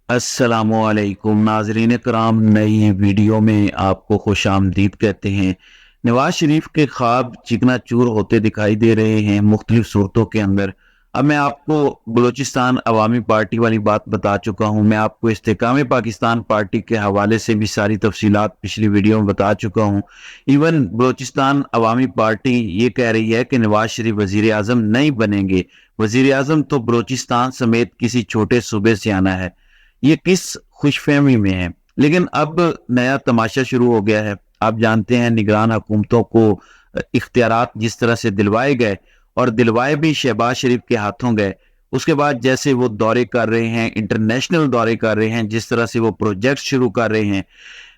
अस्सलामु अलैकुम नाजरीन कराम, नई वीडियो में आपको खुश आमदीद कहते हैं। नवाज शरीफ के ख्वाब चिकना चूर होते दिखाई दे रहे हैं मुख्तलिफ सूरतों के अंदर। अब मैं आपको बलूचिस्तान अवामी पार्टी वाली बात बता चुका हूं। मैं आपको इस्तेकाम पाकिस्तान पार्टी के हवाले से भी सारी तफसीलात पिछली वीडियो में बता चुका हूं। इवन बलूचिस्तान अवामी पार्टी ये कह रही है कि नवाज शरीफ वजीर आजम नहीं बनेंगे। वजीर आजम तो बलूचिस्तान समेत किसी छोटे सूबे से आना है। ये किस खुशफहमी में है। लेकिन अब नया तमाशा शुरू हो गया है। आप जानते हैं निगरान हुकूमतों को इख्तियारात जिस तरह से दिलवाए गए, और दिलवाए भी शहबाज शरीफ के हाथों गए। उसके बाद जैसे वो दौरे कर रहे हैं, इंटरनेशनल दौरे कर रहे हैं, जिस तरह से वो प्रोजेक्ट शुरू कर रहे हैं।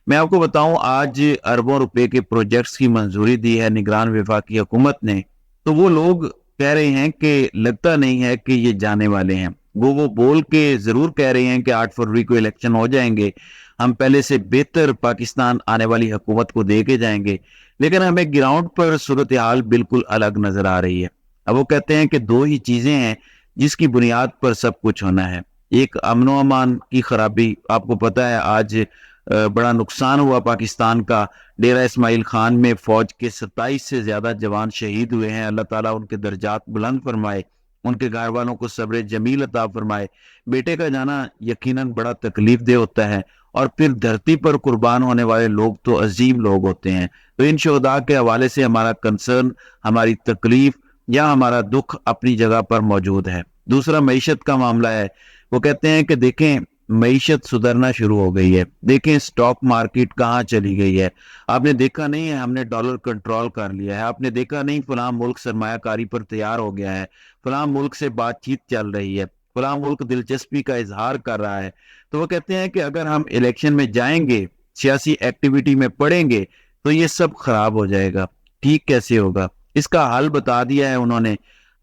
मैं आपको बताऊं, आज अरबों रुपए के प्रोजेक्ट्स की मंजूरी दी है निगरान वफाकी हुकूमत ने। तो वो लोग कह रहे हैं कि लगता नहीं है कि ये जाने वाले हैं। वो बोल के जरूर कह रहे हैं कि 8 फरवरी को इलेक्शन हो जाएंगे, हम पहले से बेहतर पाकिस्तान आने वाली हुकूमत को दे के जाएंगे। लेकिन हमें ग्राउंड पर सूरत हाल बिल्कुल अलग नजर आ रही है। अब वो कहते हैं कि दो ही चीजें हैं जिसकी बुनियाद पर सब कुछ होना है। एक अमनो अमान की खराबी। आपको पता है आज बड़ा नुकसान हुआ पाकिस्तान का। डेरा इस्माइल खान में फौज के 27 से ज्यादा जवान शहीद हुए हैं। अल्लाह ताला उनके दर्जात बुलंद फरमाए, उनके घर वालों को सब्र जमील अता फरमाए। बेटे का जाना यकीनन बड़ा तकलीफ दे होता है, और फिर धरती पर कुर्बान होने वाले लोग तो अजीम लोग होते हैं। तो इन शोहदा के हवाले से हमारा कंसर्न, हमारी तकलीफ या हमारा दुख अपनी जगह पर मौजूद है। दूसरा मईशत का मामला है। वो कहते हैं कि देखें, मईशत सुधरना शुरू हो गई है। देखें स्टॉक मार्केट कहाँ चली गई है। आपने देखा नहीं है, हमने डॉलर कंट्रोल कर लिया है। आपने देखा नहीं, फलां मुल्क सरमायाकारी पर तैयार हो गया है, फलां मुल्क से बातचीत चल रही है, फलां मुल्क दिलचस्पी का इजहार कर रहा है। तो वो कहते हैं कि अगर हम इलेक्शन में जाएंगे, सियासी एक्टिविटी में पड़ेंगे, तो ये सब खराब हो जाएगा। ठीक कैसे होगा? इसका हल बता दिया है उन्होंने।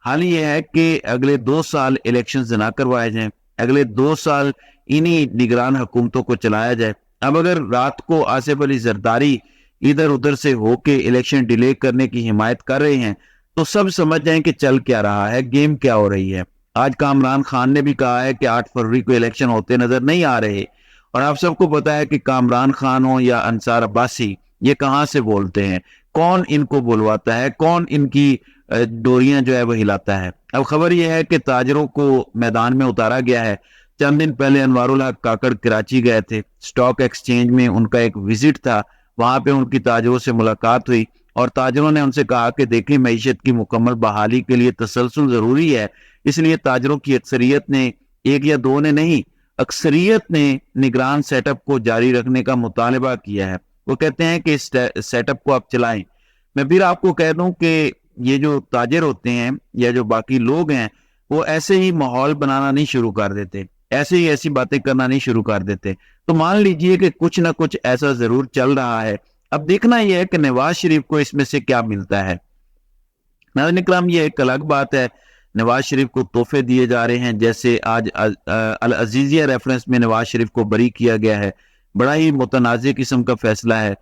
हाल ये है कि अगले 2 साल इलेक्शन ना करवाए जाएं, अगले 2 साल इन्हीं निगरान हुकूमतों को चलाया जाए। अब अगर रात को आसिफ अली जरदारी इधर उधर से होके इलेक्शन डिले करने की हिमायत कर रहे हैं, तो सब समझ जाएं कि चल क्या रहा है, गेम क्या हो रही है। आज कामरान खान ने भी कहा है कि 8 फरवरी को इलेक्शन होते नजर नहीं आ रहे। और आप सबको पता है कि कामरान खान हो या अंसार अब्बासी, ये कहाँ से बोलते हैं, कौन इनको बुलवाता है, कौन इनकी डोरियां जो है वो हिलाता है। अब खबर यह है कि ताजरों को मैदान में उतारा गया है। चंद दिन पहले अनवारुल हक काकड़ कराची गए थे। स्टॉक एक्सचेंज में उनका एक विजिट था। वहां पे उनकी ताजरों से मुलाकात हुई, और ताजरों ने उनसे कहा कि देखें, मईशत की मुकम्मल बहाली के लिए तसलसल जरूरी है। इसलिए ताजरों की अक्सरियत ने, एक या दो ने नहीं, अक्सरियत ने निगरान सेटअप को जारी रखने का मुतालबा किया है। वो कहते हैं कि इस सेटअप को आप चलाएं। मैं फिर आपको कह दूं कि ये जो ताजिर होते हैं या जो बाकी लोग हैं, वो ऐसे ही माहौल बनाना नहीं शुरू कर देते, ऐसे ही ऐसी बातें करना नहीं शुरू कर देते। तो मान लीजिए कि कुछ ना कुछ ऐसा जरूर चल रहा है। अब देखना यह है कि नवाज शरीफ को इसमें से क्या मिलता है। नाज़रीन इकराम, ये एक अलग बात है। नवाज शरीफ को तोहफे दिए जा रहे हैं, जैसे आज अल अजीजिया रेफरेंस में नवाज शरीफ को बरी किया गया है। बड़ा ही मुतनाज़ किस्म का फैसला है।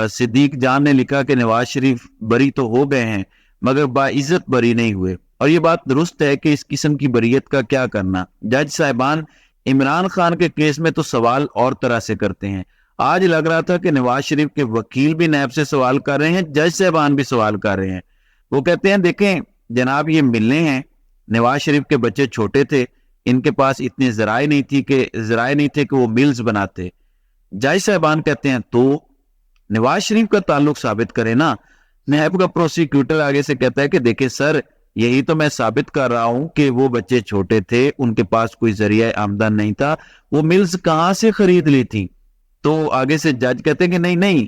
सिद्दीक जान ने लिखा कि नवाज शरीफ बरी तो हो गए हैं, मगर बाइज्जत बरी नहीं हुए। और ये बात दुरुस्त है कि इस किस्म की बरीयत का क्या करना। जज साहिबान इमरान खान के केस में तो सवाल और तरह से करते हैं। आज लग रहा था कि नवाज शरीफ के वकील भी नैब से सवाल कर रहे हैं, जज साहिबान भी सवाल कर रहे हैं। वो कहते हैं देखें जनाब, ये मिलने हैं। नवाज शरीफ के बच्चे छोटे थे, इनके पास इतने जराए नहीं थे कि वो मिल्स बनाते। जज साहिबान कहते हैं तो नवाज शरीफ का ताल्लुक साबित करे ना। नैब का प्रोसिक्यूटर आगे से कहता है कि देखिए सर, यही तो मैं साबित कर रहा हूं कि वो बच्चे छोटे थे, उनके पास कोई जरिया आमदन नहीं था, वो मिल्स कहां से खरीद ली थी। तो आगे से जज कहते हैं कि नहीं नहीं,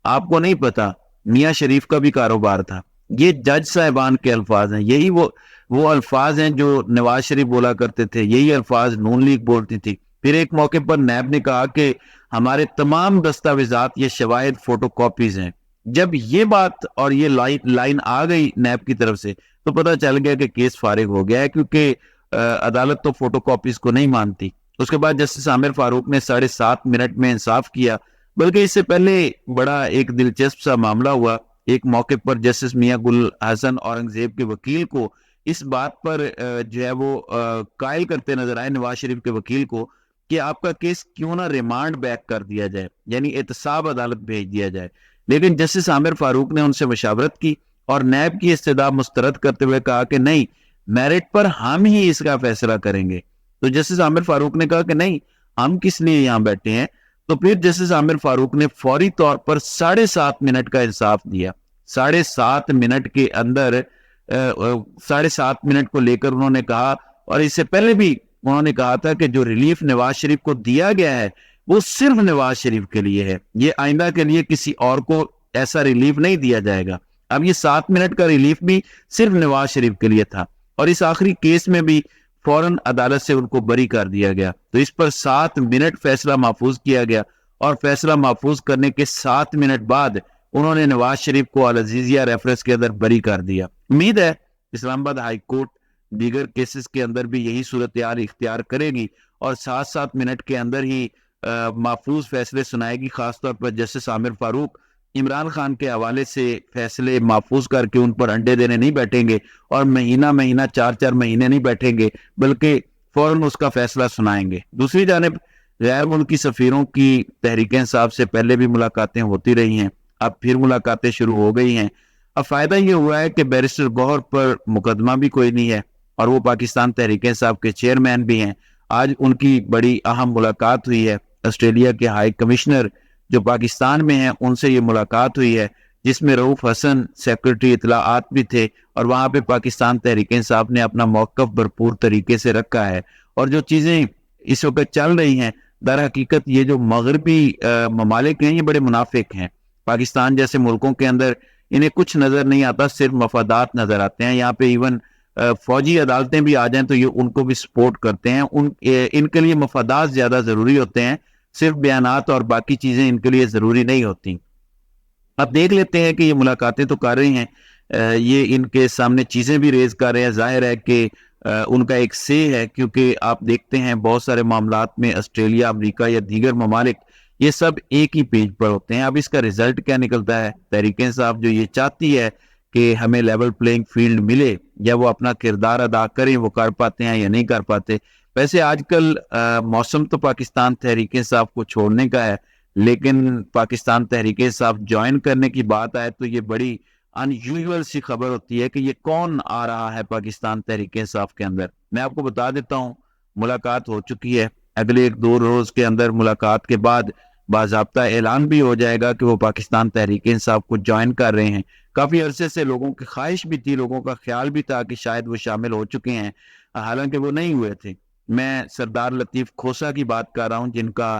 आपको नहीं पता, मियां शरीफ का भी कारोबार था। ये जज साहिबान के अल्फाज हैं। यही वो अल्फाज हैं जो नवाज शरीफ बोला करते थे, यही अल्फाज नून लीग बोलती थी। फिर एक मौके पर नैब ने कहा कि हमारे तमाम दस्तावेजात ये शवाहिद फोटोकॉपीज हैं। जब ये बात और ये लाइन आ गई नैब की तरफ से, तो पता चल गया कि केस फारिग हो गया है, क्योंकि अदालत तो फोटोकॉपीज को नहीं मानती। उसके बाद जस्टिस आमिर फारूक ने 7.5 मिनट में इंसाफ किया। बल्कि इससे पहले बड़ा एक दिलचस्प सा मामला हुआ। एक मौके पर जस्टिस मियां गुल हसन औरंगजेब के वकील को इस बात पर जो है वो कायल करते नजर आए, नवाज शरीफ के वकील को, کہ آپ کا کیس کیوں نہ ریمانڈ بیک کر دیا جائے، یعنی احتساب عدالت بھیج دیا جائے، لیکن جسٹس عامر فاروق نے ان سے مشاورت کی اور نیب کی استدعا مسترد کرتے ہوئے کہا کہ نہیں، میرٹ پر ہم ہی اس کا فیصلہ کریں گے۔ تو جسٹس عامر فاروق نے کہا کہ نہیں، ہم کس لیے یہاں بیٹھے ہیں؟ تو پھر جسٹس عامر فاروق نے فوری طور پر 7.5 منٹ کا انصاف دیا۔ 7.5 منٹ کے اندر 7.5 منٹ کو لے کر انہوں نے کہا، اور اس سے پہلے بھی انہوں نے کہا تھا کہ جو ریلیف نواز شریف کو دیا گیا ہے وہ صرف نواز شریف کے لیے ہے، یہ آئندہ کے لیے کسی اور کو ایسا ریلیف نہیں دیا جائے گا۔ اب یہ 7 منٹ کا ریلیف بھی صرف نواز شریف کے لیے تھا، اور اس آخری کیس میں بھی فوراً عدالت سے ان کو بری کر دیا گیا۔ تو اس پر 7 منٹ فیصلہ محفوظ کیا گیا، اور فیصلہ محفوظ کرنے کے 7 منٹ بعد انہوں نے نواز شریف کو العزیزیہ ریفرنس کے اندر بری کر دیا۔ امید ہے اسلام آباد ہائی کورٹ دیگر کیسز کے اندر بھی یہی صورتحال اختیار کرے گی اور 7 منٹ کے اندر ہی محفوظ فیصلے سنائے گی۔ خاص طور پر جسٹس عامر فاروق عمران خان کے حوالے سے فیصلے محفوظ کر کے ان پر انڈے دینے نہیں بیٹھیں گے، اور مہینہ 4 مہینے نہیں بیٹھیں گے، بلکہ فوراً اس کا فیصلہ سنائیں گے۔ دوسری جانب غیر ملکی سفیروں کی تحریک انصاف سے پہلے بھی ملاقاتیں ہوتی رہی ہیں، اب پھر ملاقاتیں شروع ہو گئی ہیں۔ اب فائدہ یہ ہوا ہے کہ بیرسٹر گوہر پر مقدمہ بھی کوئی نہیں ہے، اور وہ پاکستان تحریک انصاف کے چیئرمین بھی ہیں۔ آج ان کی بڑی اہم ملاقات ہوئی ہے، آسٹریلیا کے ہائی کمشنر جو پاکستان میں ہیں ان سے یہ ملاقات ہوئی ہے، جس میں رؤوف حسن سیکرٹری اطلاعات بھی تھے، اور وہاں پہ پاکستان تحریک انصاف نے اپنا موقف بھرپور طریقے سے رکھا ہے۔ اور جو چیزیں اس وقت چل رہی ہیں، در حقیقت یہ جو مغربی ممالک ہیں یہ بڑے منافق ہیں۔ پاکستان جیسے ملکوں کے اندر انہیں کچھ نظر نہیں آتا، صرف مفادات نظر آتے ہیں۔ یہاں پہ ایون فوجی عدالتیں بھی آ جائیں تو یہ ان کو بھی سپورٹ کرتے ہیں، ان کے لیے مفادات زیادہ ضروری ہوتے ہیں، صرف بیانات اور باقی چیزیں ان کے لیے ضروری نہیں ہوتی۔ اب دیکھ لیتے ہیں کہ یہ ملاقاتیں تو کر رہے ہیں، یہ ان کے سامنے چیزیں بھی ریز کر رہے ہیں، ظاہر ہے کہ ان کا ایک سے ہے، کیونکہ آپ دیکھتے ہیں بہت سارے معاملات میں آسٹریلیا، امریکہ یا دیگر ممالک یہ سب ایک ہی پیج پر ہوتے ہیں۔ اب اس کا رزلٹ کیا نکلتا ہے؟ تحریک انصاف جو یہ چاہتی ہے کہ ہمیں لیول پلینگ فیلڈ ملے، یا وہ اپنا کردار ادا کریں، وہ کر پاتے ہیں یا نہیں کر پاتے۔ ویسے آج کل موسم تو پاکستان تحریک انصاف کو چھوڑنے کا ہے، لیکن پاکستان تحریک انصاف جوائن کرنے کی بات آئے تو یہ بڑی ان یوزول سی خبر ہوتی ہے کہ یہ کون آ رہا ہے پاکستان تحریک انصاف کے اندر۔ میں آپ کو بتا دیتا ہوں، ملاقات ہو چکی ہے، اگلے 1-2 روز کے اندر ملاقات کے بعد باضابطہ اعلان بھی ہو جائے گا کہ وہ پاکستان تحریک انصاف کو جوائن کر رہے ہیں۔ کافی عرصے سے لوگوں کی خواہش بھی تھی، لوگوں کا خیال بھی تھا کہ شاید وہ شامل ہو چکے ہیں، حالانکہ وہ نہیں ہوئے تھے۔ میں سردار لطیف کھوسہ کی بات کر رہا ہوں، جن کا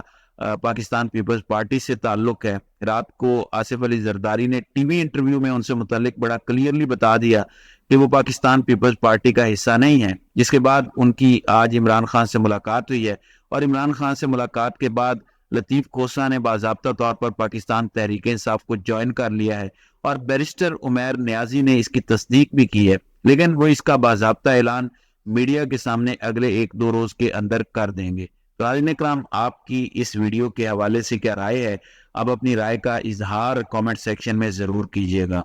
پاکستان پیپلز پارٹی سے تعلق ہے۔ رات کو آصف علی زرداری نے ٹی وی انٹرویو میں ان سے متعلق بڑا کلیئرلی بتا دیا کہ وہ پاکستان پیپلز پارٹی کا حصہ نہیں ہے، جس کے بعد ان کی آج عمران خان سے ملاقات ہوئی ہے، اور عمران خان سے ملاقات کے بعد لطیف کھوسہ نے باضابطہ طور پر پاکستان تحریک انصاف کو جوائن کر لیا ہے، اور بیرسٹر عمیر نیازی نے اس کی تصدیق بھی کی ہے، لیکن وہ اس کا باضابطہ اعلان میڈیا کے سامنے اگلے 1-2 روز کے اندر کر دیں گے۔ تو ناظرین اکرام، آپ کی اس ویڈیو کے حوالے سے کیا رائے ہے؟ آپ اپنی رائے کا اظہار کامنٹ سیکشن میں ضرور کیجیے گا۔